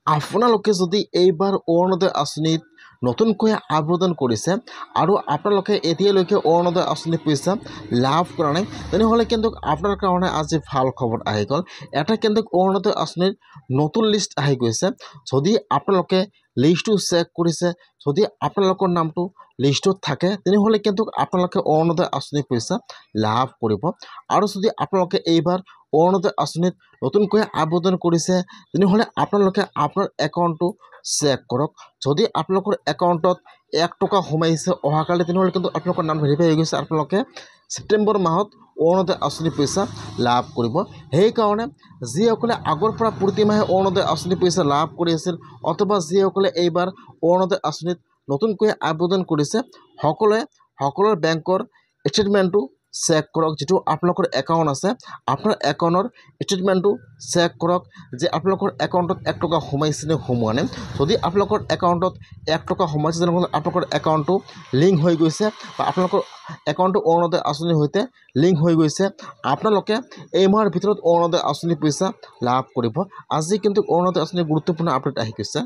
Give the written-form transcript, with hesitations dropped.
আপোনালোকে যদি এইবাৰ অৰুণোদয় আঁচনিত নতুনকৈ আবেদন কৰিছে আৰু আপোনালোকে এতিয়ালৈকে অৰুণোদয় আঁচনি পইচা লাভ কৰা নাই, তেনেহ'লে কিন্তু আপোনাৰ কাৰণে আজি ভাল খবৰ আহি গ'ল। এটা কিন্তু অৰুণোদয় আঁচনিৰ নতুন লিষ্ট আহি গৈছে। যদি আপোনালোকে লিষ্টটো চেক কৰিছে, যদি আপোনালোকৰ নামটো লিষ্টত থাকে, তেনেহ'লে কিন্তু আপোনালোকে অৰুণোদয় আঁচনি পইচা লাভ কৰিব। আৰু যদি আপোনালোকে এইবাৰ অৰুণোদয় আঁচনিত নতুনকৈ আবেদন কৰিছে, তেনেহ'লে আপোনালোকে আপোনাৰ একাউণ্টটো চেক কৰক। যদি আপোনালোকৰ একাউণ্টত 1 টকা সোমাইছে অহাকালি, তেনেহ'লে কিন্তু আপোনালোকৰ নাম ভেৰিফাই হৈ গৈছে, আপোনালোকে ছেপ্টেম্বৰ মাহত অৰুণোদয় আঁচনি পইচা লাভ কৰিব। সেইকাৰণে যিসকলে আগৰ পৰা প্ৰতি মাহে অৰুণোদয় আঁচনি পইচা লাভ কৰি আছিল, অথবা যিসকলে এইবাৰ অৰুণোদয় আঁচনিত নতুনকৈ আবেদন কৰিছে, সকলোৰে বেংকৰ ষ্টেটমেণ্টটো চেক কৰক। যিটো আপোনালোকৰ একাউণ্ট আছে, আপোনাৰ একাউণ্টৰ ষ্টেটমেণ্টটো চেক কৰক যে আপোনালোকৰ একাউণ্টত 1 টকা সোমাইছে নে সোমোৱা নাই। যদি আপোনালোকৰ একাউণ্টত 1 টকা সোমাইছে, তেনেহ'লে আপোনালোকৰ একাউণ্টটো লিংক হৈ গৈছে বা আপোনালোকৰ একাউণ্টটো অৰুণোদয় আঁচনিৰ সৈতে লিংক হৈ গৈছে। আপোনালোকে এই মাহৰ ভিতৰত অৰুণোদয় আঁচনি পইচা লাভ কৰিব। আজি কিন্তু অৰুণোদয় আঁচনিৰ গুৰুত্বপূৰ্ণ আপডেট আহি গৈছে।